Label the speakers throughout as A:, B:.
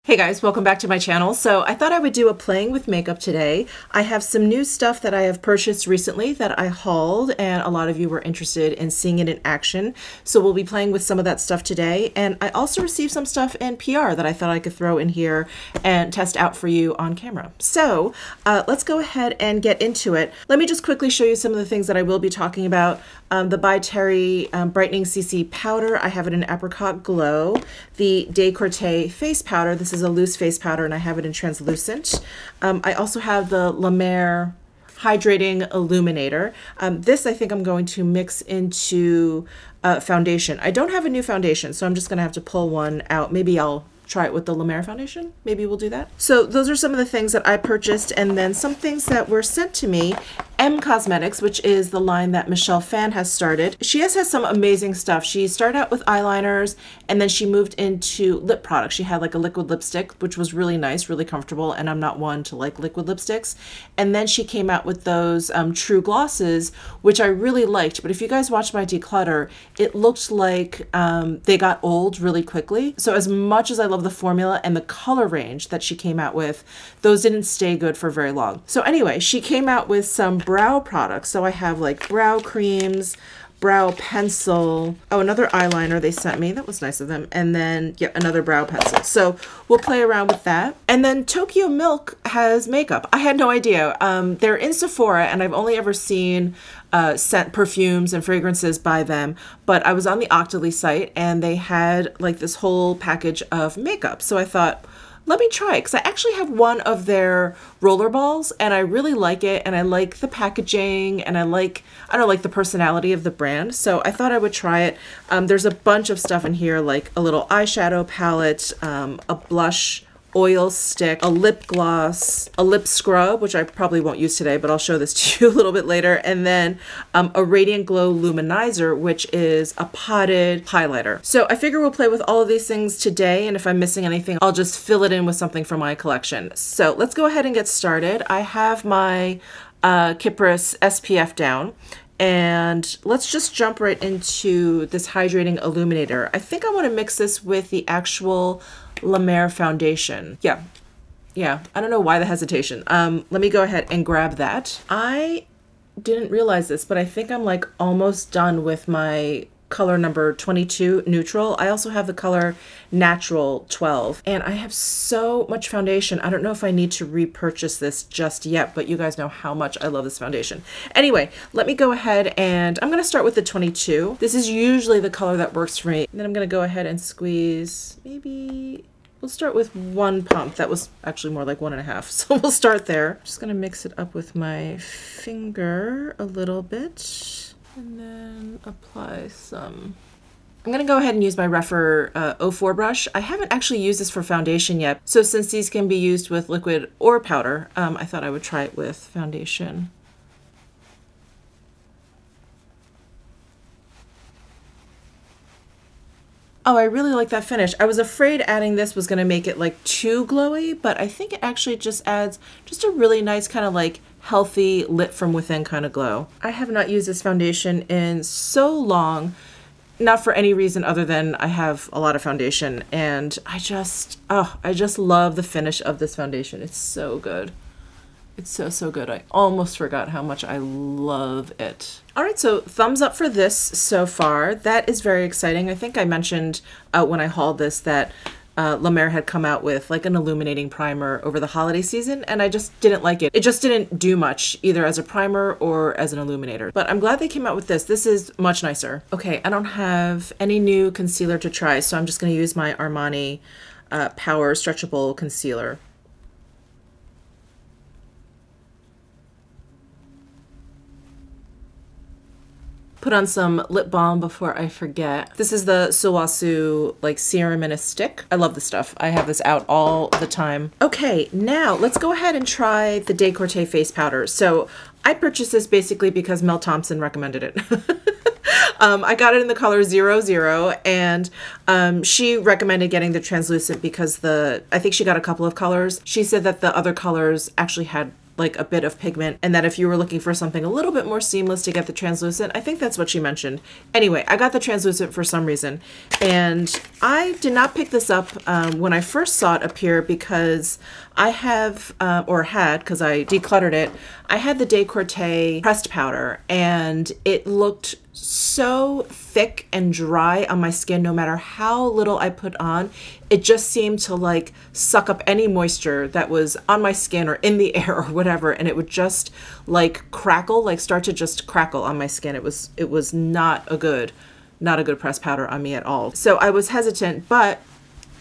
A: Hey guys, welcome back to my channel. So I thought I would do a playing with makeup today. I have some new stuff that I have purchased recently that I hauled, and a lot of you were interested in seeing it in action. So we'll be playing with some of that stuff today. And I also received some stuff in PR that I thought I could throw in here and test out for you on camera. So let's go ahead and get into it. Let me just quickly show you some of the things that I will be talking about. The By Terry Brightening CC Powder, I have it in Apricot Glow. The Corte Face Powder, this is a loose face powder and I have it in translucent. I also have the Mer Hydrating Illuminator. This I think I'm going to mix into foundation. I don't have a new foundation, so I'm just going to have to pull one out. Maybe I'll try it with the Mer foundation. Maybe we'll do that. So those are some of the things that I purchased, and then some things that were sent to me. M Cosmetics, which is the line that Michele Wang has started. She has some amazing stuff. She started out with eyeliners and then she moved into lip products. She had like a liquid lipstick, which was really nice, really comfortable, and I'm not one to like liquid lipsticks. And then she came out with those true glosses, which I really liked. But if you guys watched my declutter, it looked like they got old really quickly. So as much as I love the formula and the color range that she came out with, those didn't stay good for very long. So anyway, she came out with some brow products. So I have like brow creams, brow pencil, oh, another eyeliner they sent me. That was nice of them. And then yeah, another brow pencil. So we'll play around with that. And then Tokyo Milk has makeup. I had no idea. They're in Sephora and I've only ever seen scent perfumes and fragrances by them, but I was on the Octoly site and they had like this whole package of makeup. So I thought, let me try it, because I actually have one of their roller balls and I really like it, and I like the packaging, and I don't like the personality of the brand, so I thought I would try it. There's a bunch of stuff in here, like a little eyeshadow palette, a blush oil stick, a lip gloss, a lip scrub, which I probably won't use today, but I'll show this to you a little bit later, and then a Radiant Glow Luminizer, which is a potted highlighter. So I figure we'll play with all of these things today, and if I'm missing anything, I'll just fill it in with something from my collection. So let's go ahead and get started. I have my Kypris SPF down, and let's just jump right into this Hydrating Illuminator. I think I want to mix this with the actual Mer foundation. Yeah, I don't know why the hesitation. Let me go ahead and grab that. I didn't realize this, but I think I'm like almost done with my color number 22 neutral. I also have the color natural 12, and I have so much foundation. I don't know if I need to repurchase this just yet, but you guys know how much I love this foundation. Anyway, let me go ahead, and I'm going to start with the 22. This is usually the color that works for me. And then I'm going to go ahead and squeeze, maybe we'll start with one pump. That was actually more like 1.5. So we'll start there. Just going to mix it up with my finger a little bit. And then apply some. I'm going to go ahead and use my Refer 04 brush. I haven't actually used this for foundation yet, so since these can be used with liquid or powder, I thought I would try it with foundation. Oh, I really like that finish. I was afraid adding this was going to make it like too glowy, but I think it actually just adds just a really nice kind of like healthy lit from within kind of glow. I have not used this foundation in so long, not for any reason other than I have a lot of foundation, and I just love the finish of this foundation. It's so good. It's so good. I almost forgot how much I love it. All right, so thumbs up for this so far. That is very exciting. I think I mentioned when I hauled this that Mer had come out with like an illuminating primer over the holiday season, and I just didn't like it. It just didn't do much either as a primer or as an illuminator, but I'm glad they came out with this. This is much nicer. Okay, I don't have any new concealer to try, so I'm just going to use my Armani Power Stretchable Concealer. Put on some lip balm before I forget. This is the xoxo like serum in a stick. I love this stuff. I have this out all the time. Okay, now let's go ahead and try the Corte face powder. So I purchased this basically because Mel Thompson recommended it. I got it in the color 00, and she recommended getting the translucent because I think she got a couple of colors. She said that the other colors actually had like a bit of pigment, and that if you were looking for something a little bit more seamless to get the translucent, I think that's what she mentioned. Anyway, I got the translucent for some reason, and I did not pick this up when I first saw it appear because I have, or had, because I decluttered it, I had the De Corte pressed powder, and it looked so thick and dry on my skin no matter how little I put on. It just seemed to like suck up any moisture that was on my skin or in the air or whatever, and it would just like crackle, like start to just crackle on my skin. It was not a good pressed powder on me at all. So I was hesitant, but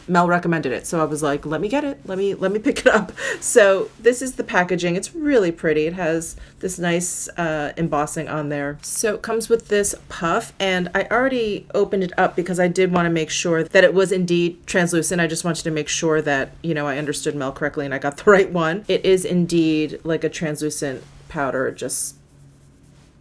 A: Mel recommended it, so I was like, let me get it, let me pick it up. So this is the packaging. It's really pretty. It has this nice embossing on there. So it comes with this puff, and I already opened it up because I did want to make sure that it was indeed translucent. I just wanted to make sure that, you know, I understood Mel correctly and I got the right one. It is indeed like a translucent powder. It just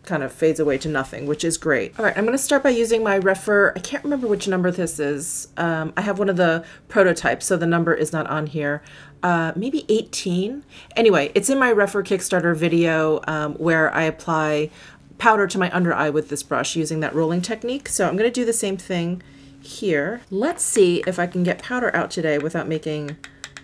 A: kind of fades away to nothing, which is great. All right, I'm going to start by using my Refer. I can't remember which number this is. I have one of the prototypes, so the number is not on here. Maybe 18. Anyway, it's in my Refer Kickstarter video where I apply powder to my under eye with this brush using that rolling technique. So I'm going to do the same thing here. Let's see if I can get powder out today without making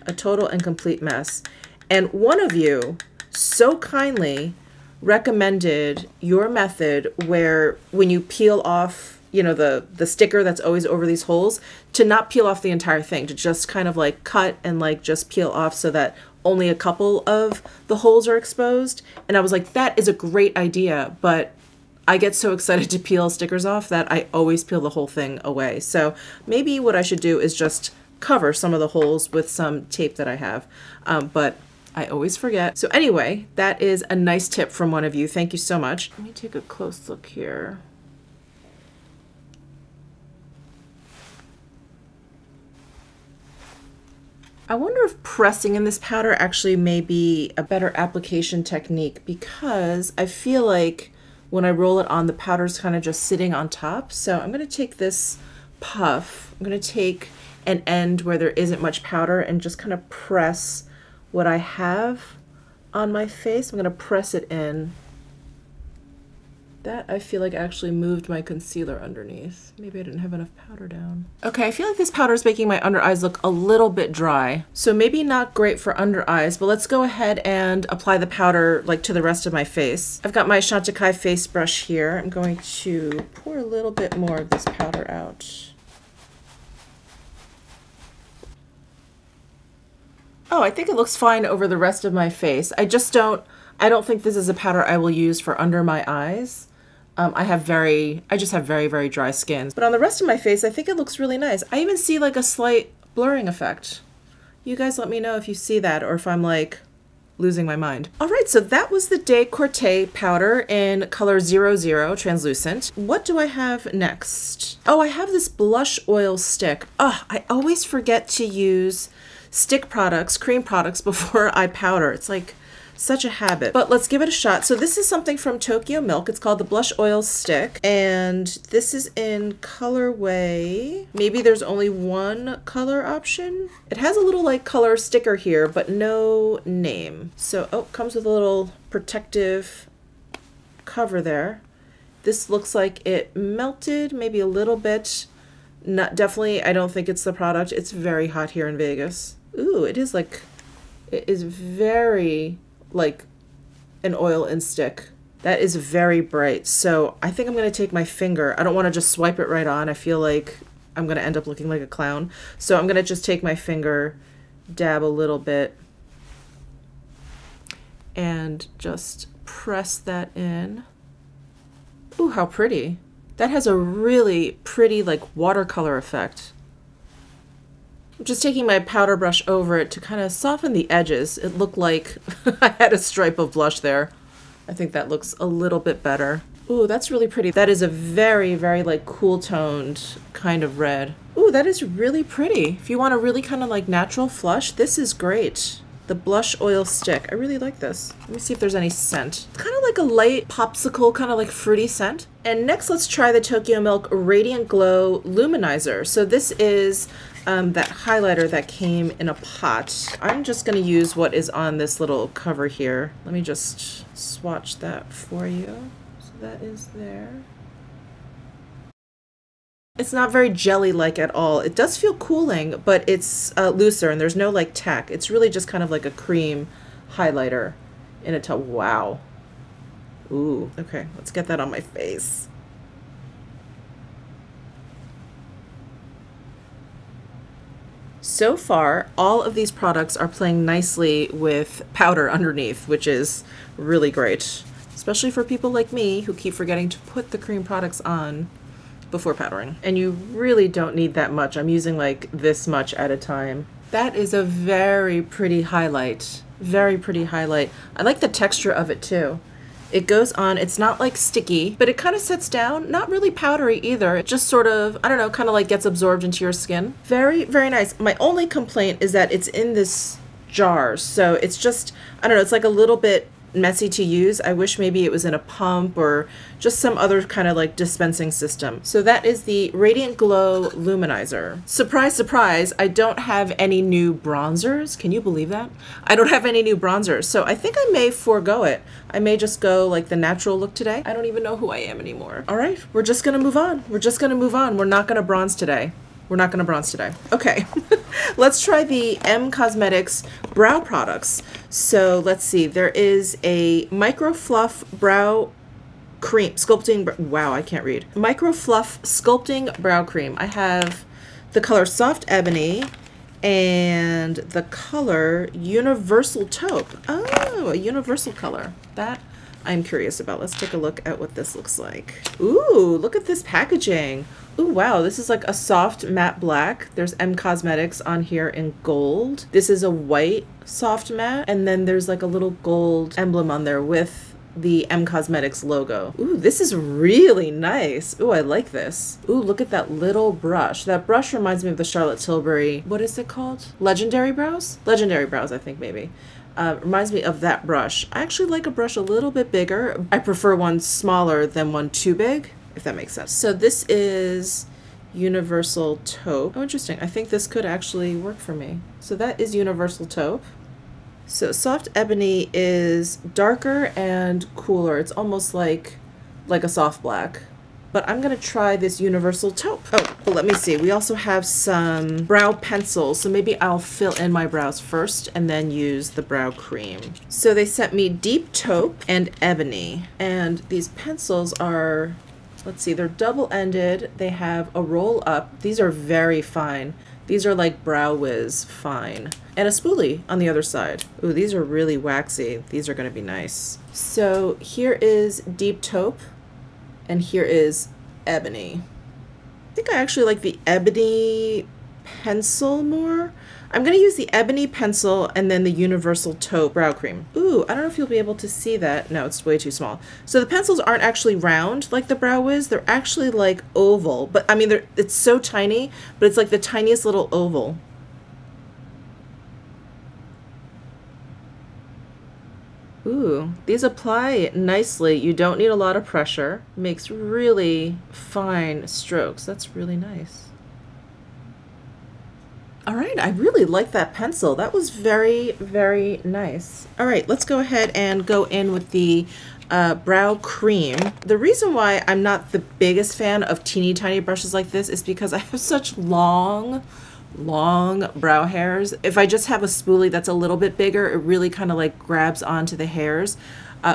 A: a total and complete mess. And one of you so kindly recommended your method where when you peel off, you know, the sticker that's always over these holes, to not peel off the entire thing, to just kind of like cut and like just peel off so that only a couple of the holes are exposed. And I was like, that is a great idea, but I get so excited to peel stickers off that I always peel the whole thing away. So maybe what I should do is just cover some of the holes with some tape that I have, but I always forget. So anyway, that is a nice tip from one of you. Thank you so much. Let me take a close look here. I wonder if pressing in this powder actually may be a better application technique, because I feel like when I roll it on, the powder's kind of just sitting on top. So I'm going to take this puff, I'm going to take an end where there isn't much powder and just kind of press what I have on my face. I'm going to press it in. That I feel like actually moved my concealer underneath. Maybe I didn't have enough powder down. Okay, I feel like this powder is making my under eyes look a little bit dry. So maybe not great for under eyes, but let's go ahead and apply the powder like to the rest of my face. I've got my Chantecaille face brush here. I'm going to pour a little bit more of this powder out. Oh, I think it looks fine over the rest of my face. I don't think this is a powder I will use for under my eyes. I just have very, very dry skin. But on the rest of my face, I think it looks really nice. I even see like a slight blurring effect. You guys let me know if you see that or if I'm like losing my mind. All right, so that was the De Corte powder in color 00 translucent. What do I have next? Oh, I have this blush oil stick. Oh, I always forget to use stick products, cream products before I powder. It's like such a habit, but let's give it a shot. So this is something from Tokyo Milk. It's called the Blush Oil Stick, and this is in colorway. Maybe there's only one color option. It has a little like color sticker here, but no name. So, oh, it comes with a little protective cover there. This looks like it melted maybe a little bit. Not definitely, I don't think it's the product. It's very hot here in Vegas. Ooh, it is very like an oil and stick. That is very bright. So I think I'm going to take my finger. I don't want to just swipe it right on. I feel like I'm going to end up looking like a clown. So I'm going to just take my finger, dab a little bit, and just press that in. Ooh, how pretty. That has a really pretty like watercolor effect. I'm just taking my powder brush over it to kind of soften the edges. It looked like I had a stripe of blush there. I think that looks a little bit better. Ooh, that's really pretty. That is a very, very like cool toned kind of red. Ooh, that is really pretty. If you want a really kind of like natural flush, this is great. The blush oil stick. I really like this. Let me see if there's any scent. It's kind of like a light popsicle, kind of like fruity scent. And next, let's try the Tokyo Milk Radiant Glow Luminizer. So this is that highlighter that came in a pot. I'm just going to use what is on this little cover here. Let me just swatch that for you. So that is there. It's not very jelly-like at all. It does feel cooling, but it's looser and there's no like tack. It's really just kind of like a cream highlighter in a tub. Wow. Ooh, okay, let's get that on my face. So far, all of these products are playing nicely with powder underneath, which is really great, especially for people like me who keep forgetting to put the cream products on before powdering. And you really don't need that much. I'm using like this much at a time. That is a very pretty highlight. Very pretty highlight. I like the texture of it too. It goes on, it's not like sticky, but it kind of sets down, not really powdery either. It just sort of, I don't know, kind of like gets absorbed into your skin. Very, very nice. My only complaint is that it's in this jar. So it's just, I don't know, it's like a little bit messy to use. I wish maybe it was in a pump or just some other kind of like dispensing system. So that is the Radiant Glow Luminizer. Surprise, surprise, I don't have any new bronzers. Can you believe that? I don't have any new bronzers. So I think I may forego it. I may just go like the natural look today. I don't even know who I am anymore. All right, we're just gonna move on. We're just gonna move on. We're not gonna bronze today. We're not gonna bronze today. Okay, let's try the M Cosmetics brow products. So let's see, there is a Micro Fluff Brow Cream, Sculpting, wow, I can't read. Micro Fluff Sculpting Brow Cream. I have the color Soft Ebony and the color Universal Taupe. Oh, a universal color. That I'm curious about. Let's take a look at what this looks like. Ooh, look at this packaging. Ooh, wow, this is like a soft matte black. There's M Cosmetics on here in gold. This is a white soft matte, and then there's like a little gold emblem on there with the M Cosmetics logo. Ooh, this is really nice. Ooh, I like this. Ooh, look at that little brush. That brush reminds me of the Charlotte Tilbury, what is it called? Legendary Brows? Legendary Brows, I think maybe. Reminds me of that brush. I actually like a brush a little bit bigger. I prefer one smaller than one too big, if that makes sense. So this is Universal Taupe. Oh, interesting. I think this could actually work for me. So that is Universal Taupe. So Soft Ebony is darker and cooler. It's almost like a soft black. But I'm gonna try this Universal Taupe. Oh, but let me see. We also have some brow pencils. So maybe I'll fill in my brows first and then use the brow cream. So they sent me Deep Taupe and Ebony. And these pencils are, let's see, they're double-ended. They have a roll up. These are very fine. These are like Brow Wiz fine. And a spoolie on the other side. Ooh, these are really waxy. These are gonna be nice. So here is Deep Taupe. And here is Ebony. I think I actually like the Ebony pencil more. I'm going to use the Ebony pencil and then the Universal Taupe brow cream. Ooh, I don't know if you'll be able to see that. No, it's way too small. So the pencils aren't actually round like the Brow Wiz. They're actually like oval. But I mean, it's so tiny, but it's like the tiniest little oval. Ooh, these apply nicely. You don't need a lot of pressure. Makes really fine strokes. That's really nice. All right, I really like that pencil. That was very, very nice. All right, let's go ahead and go in with the brow cream. The reason why I'm not the biggest fan of teeny tiny brushes like this is because I have such long brow hairs. If I just have a spoolie that's a little bit bigger, it really kind of like grabs onto the hairs,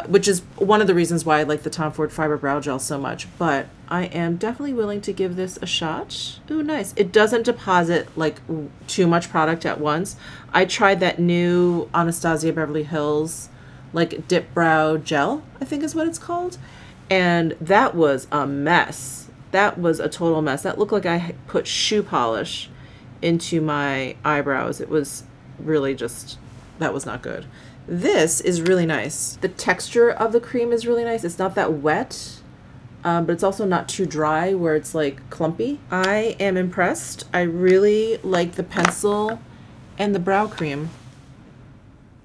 A: which is one of the reasons why I like the Tom Ford Fiber Brow Gel so much. But I am definitely willing to give this a shot. Ooh, nice. It doesn't deposit like too much product at once. I tried that new Anastasia Beverly Hills like dip brow gel, I think is what it's called. And that was a mess. That was a total mess. That looked like I put shoe polish into my eyebrows. It was really just, that was not good. This is really nice. The texture of the cream is really nice. It's not that wet, but it's also not too dry where it's like clumpy. I am impressed. I really like the pencil and the brow cream.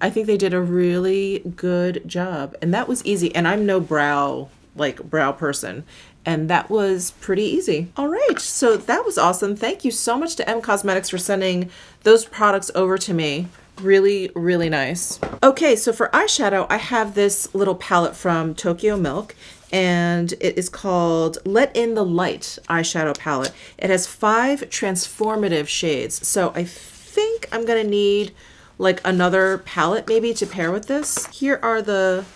A: I think they did a really good job, and that was easy. And I'm no brow person, and that was pretty easy. All right, so that was awesome. Thank you so much to M Cosmetics for sending those products over to me. Really, really nice. Okay, so for eyeshadow, I have this little palette from Tokyo Milk, and it is called Let in the Light eyeshadow palette. It has 5 transformative shades. So I think I'm gonna need like another palette maybe to pair with this. Here are the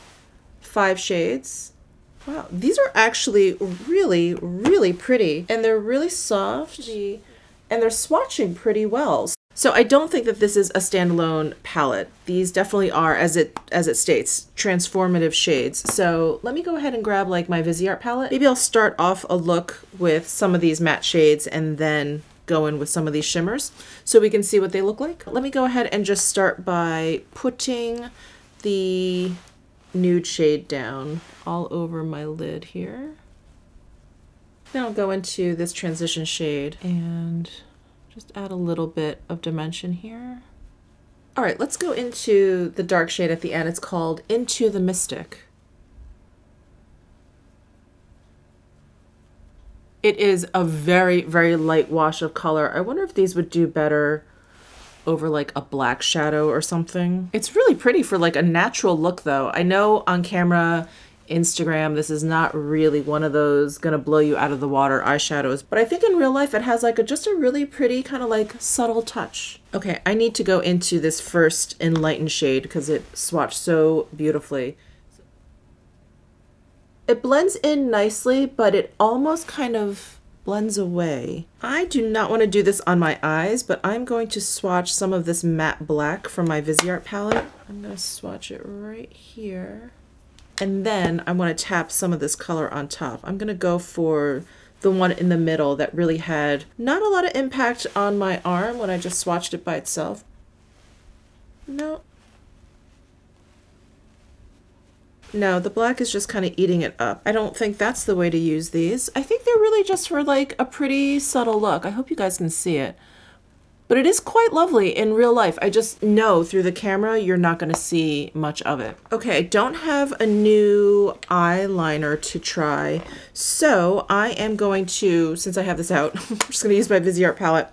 A: 5 shades. Wow, these are actually really, really pretty, and they're really soft, and they're swatching pretty well. So I don't think that this is a standalone palette. These definitely are, as it states, transformative shades. So let me go ahead and grab like my Viseart palette. Maybe I'll start off a look with some of these matte shades and then go in with some of these shimmers so we can see what they look like. Let me go ahead and just start by putting the nude shade down all over my lid here. Then I'll go into this transition shade and just add a little bit of dimension here. All right, let's go into the dark shade at the end. It's called Into the Mystic. It is a very, very light wash of color. I wonder if these would do better over like a black shadow or something. It's really pretty for like a natural look though. I know on camera, Instagram, this is not really one of those gonna blow you out of the water eyeshadows, but I think in real life it has like just a really pretty kind of like subtle touch. Okay, I need to go into this first enlightened shade because it swatched so beautifully. It blends in nicely, but it almost kind of blends away. I do not want to do this on my eyes, but I'm going to swatch some of this matte black from my Viseart palette. I'm gonna swatch it right here. And then I want to tap some of this color on top. I'm going to go for the one in the middle that really had not a lot of impact on my arm when I just swatched it by itself. No, the black is just kind of eating it up. I don't think that's the way to use these. I think they're really just for like a pretty subtle look. I hope you guys can see it. But it is quite lovely in real life. I just know through the camera, you're not gonna see much of it. Okay, I don't have a new eyeliner to try. So I am going to, since I have this out, I'm just gonna use my Viseart palette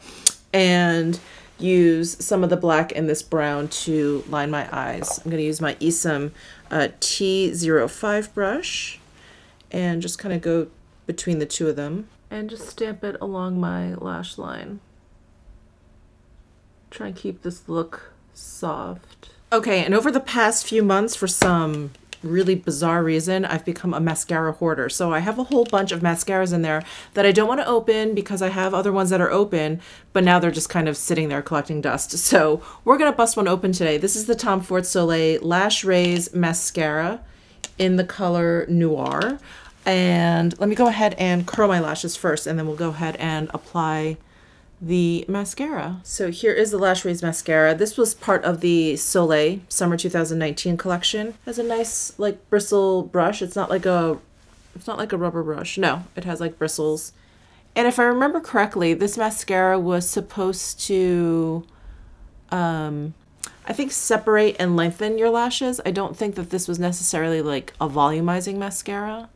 A: and use some of the black and this brown to line my eyes. I'm gonna use my Esam T05 brush and just kind of go between the two of them and just stamp it along my lash line. Try and keep this look soft. Okay, and over the past few months, for some really bizarre reason, I've become a mascara hoarder. So I have a whole bunch of mascaras in there that I don't want to open because I have other ones that are open, but now they're just kind of sitting there collecting dust. So we're gonna bust one open today. This is the Tom Ford Soleil Lash Raise Mascara in the color Noir. And let me go ahead and curl my lashes first, and then we'll go ahead and apply the mascara. So here is the Lash Raise Mascara. This was part of the Soleil Summer 2019 collection. It has a nice like bristle brush. It's not like a rubber brush. No, it has like bristles. And if I remember correctly, this mascara was supposed to I think separate and lengthen your lashes. I don't think that this was necessarily like a volumizing mascara.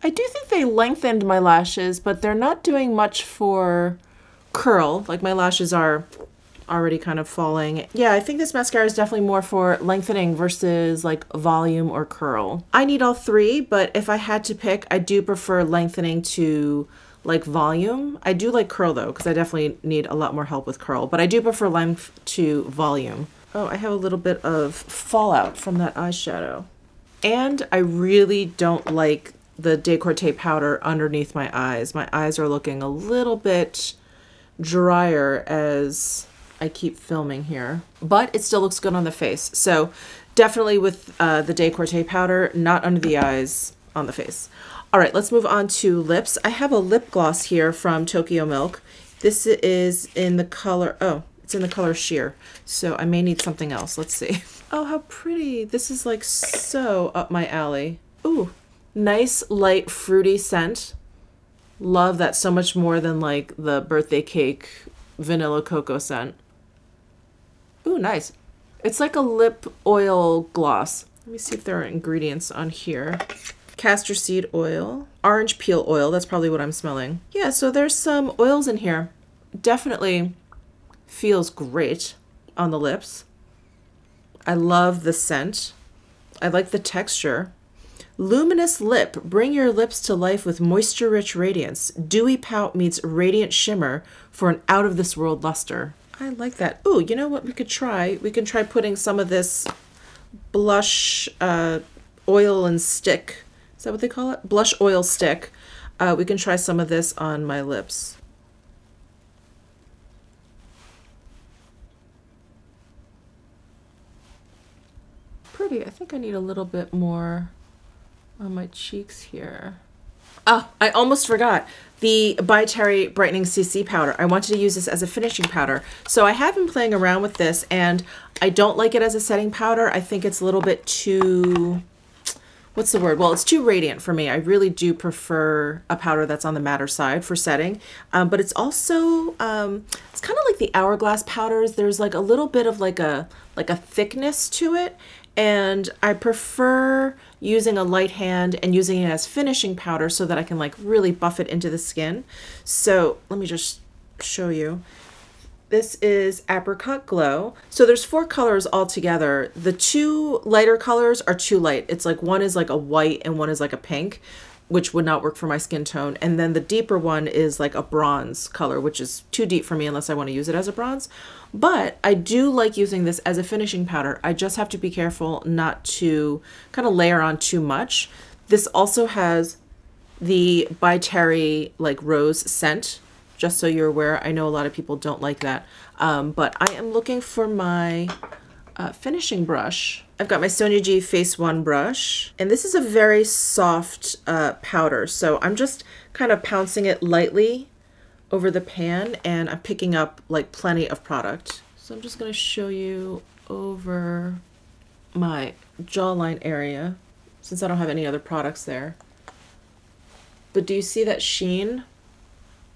A: I do think they lengthened my lashes, but they're not doing much for curl. Like my lashes are already kind of falling. Yeah, I think this mascara is definitely more for lengthening versus like volume or curl. I need all three, but if I had to pick, I do prefer lengthening to like volume. I do like curl though, because I definitely need a lot more help with curl, but I do prefer length to volume. Oh, I have a little bit of fallout from that eyeshadow. And I really don't like the Corte powder underneath my eyes. My eyes are looking a little bit drier as I keep filming here, but it still looks good on the face. So definitely with the Corte powder, not under the eyes, on the face. All right, let's move on to lips. I have a lip gloss here from Tokyo Milk. This is in the color, oh, it's in the color Sheer. So I may need something else. Let's see. Oh, how pretty. This is like so up my alley. Ooh. Nice light fruity scent. Love that so much more than like the birthday cake vanilla cocoa scent. Ooh, nice. It's like a lip oil gloss. Let me see if there are ingredients on here. Castor seed oil, orange peel oil. That's probably what I'm smelling. Yeah, so there's some oils in here. Definitely feels great on the lips. I love the scent. I like the texture. Luminous lip. Bring your lips to life with moisture-rich radiance. Dewy pout meets radiant shimmer for an out-of-this-world luster. I like that. Ooh, you know what we could try? We can try putting some of this blush oil and stick. Is that what they call it? Blush oil stick. We can try some of this on my lips. Pretty. I think I need a little bit more on my cheeks here. Oh, I almost forgot. The By Terry Brightening CC powder. I wanted to use this as a finishing powder. So I have been playing around with this, and I don't like it as a setting powder. I think it's a little bit too, what's the word? Well, it's too radiant for me. I really do prefer a powder that's on the matter side for setting. But it's also, it's kind of like the Hourglass powders. There's like a little bit of like a thickness to it. And I prefer using a light hand and using it as finishing powder so that I can like really buff it into the skin. So let me just show you. This is Apricot Glow. So there's 4 colors all together. The 2 lighter colors are too light. It's like one is like a white and one is like a pink, which would not work for my skin tone. And then the deeper one is like a bronze color, which is too deep for me unless I want to use it as a bronze. But I do like using this as a finishing powder. I just have to be careful not to kind of layer on too much. This also has the By Terry like rose scent, just so you're aware. I know a lot of people don't like that. But I am looking for my finishing brush. I've got my Sonia G Face 1 brush, and this is a very soft powder. So I'm just kind of pouncing it lightly over the pan, and I'm picking up like plenty of product. So I'm just going to show you over my jawline area since I don't have any other products there. But do you see that sheen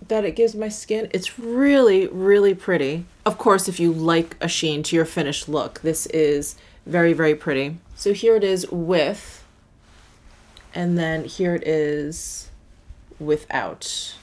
A: that it gives my skin? It's really, really pretty. Of course, if you like a sheen to your finished look, this is very, very pretty. So here it is with, and then here it is without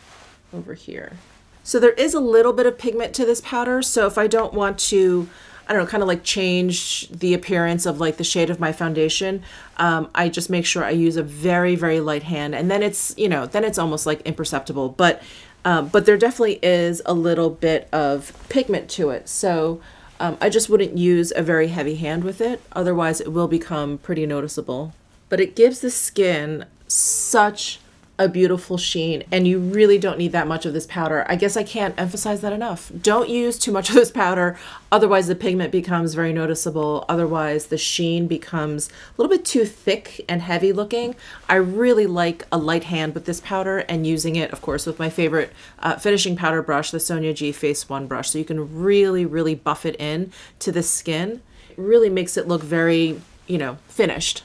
A: over here. So there is a little bit of pigment to this powder. So if I don't want to, I don't know, kind of like change the appearance of like the shade of my foundation, I just make sure I use a very, very light hand, and then it's, you know, then it's almost like imperceptible. But there definitely is a little bit of pigment to it. So I just wouldn't use a very heavy hand with it. Otherwise it will become pretty noticeable. But it gives the skin such a beautiful sheen, and you really don't need that much of this powder. I guess I can't emphasize that enough. Don't use too much of this powder, otherwise the pigment becomes very noticeable. Otherwise the sheen becomes a little bit too thick and heavy looking. I really like a light hand with this powder, and using it, of course, with my favorite finishing powder brush, the Sonia G Face 1 brush. So you can really, really buff it in to the skin. It really makes it look very, you know, finished.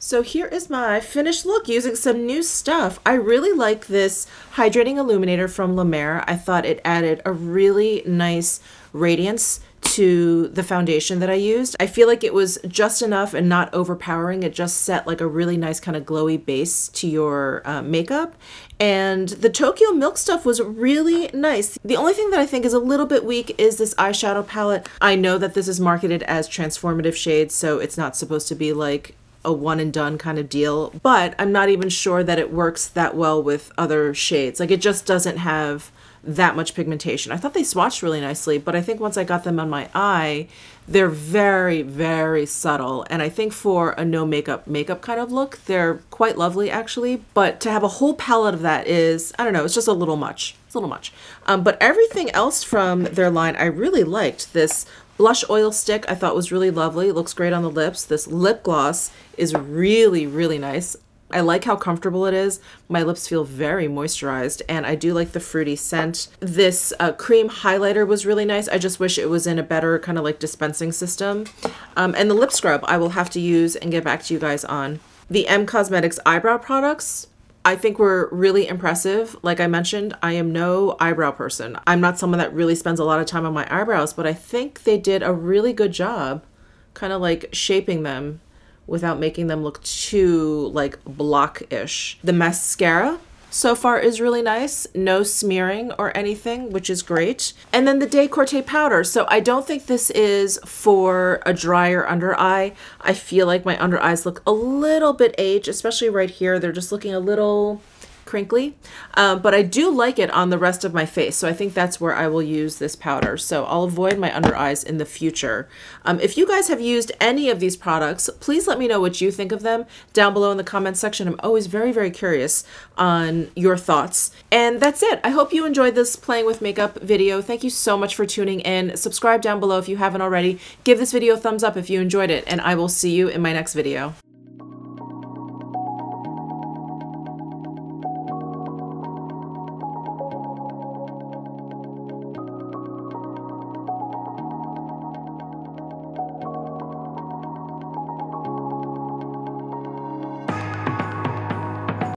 A: So here is my finished look using some new stuff. I really like this Hydrating Illuminator from La Mer. I thought it added a really nice radiance to the foundation that I used. I feel like it was just enough and not overpowering. It just set like a really nice kind of glowy base to your makeup. And the Tokyo Milk stuff was really nice. The only thing that I think is a little bit weak is this eyeshadow palette. I know that this is marketed as transformative shades, so it's not supposed to be like a one and done kind of deal, but I'm not even sure that it works that well with other shades. Like, it just doesn't have that much pigmentation. I thought they swatched really nicely, but I think once I got them on my eye, they're very, very subtle. And I think for a no makeup kind of look, they're quite lovely actually. But to have a whole palette of that is, I don't know, it's just a little much. It's a little much. But everything else from their line I really liked. This blush oil stick I thought was really lovely. It looks great on the lips. This lip gloss is really, really nice. I like how comfortable it is. My lips feel very moisturized, and I do like the fruity scent. This cream highlighter was really nice. I just wish it was in a better kind of like dispensing system. And the lip scrub I will have to use and get back to you guys on. The M Cosmetics eyebrow products, I think were really impressive. Like I mentioned, I am no eyebrow person. I'm not someone that really spends a lot of time on my eyebrows, but I think they did a really good job kind of like shaping them without making them look too like block-ish. The mascara so far is really nice. No smearing or anything, which is great. And then the Corte powder. So I don't think this is for a drier under eye. I feel like my under eyes look a little bit aged, especially right here. They're just looking a little crinkly, but I do like it on the rest of my face. So I think that's where I will use this powder. So I'll avoid my under eyes in the future. If you guys have used any of these products, please let me know what you think of them down below in the comments section. I'm always very, very curious on your thoughts. And that's it. I hope you enjoyed this playing with makeup video. Thank you so much for tuning in. Subscribe down below if you haven't already. Give this video a thumbs up if you enjoyed it, and I will see you in my next video.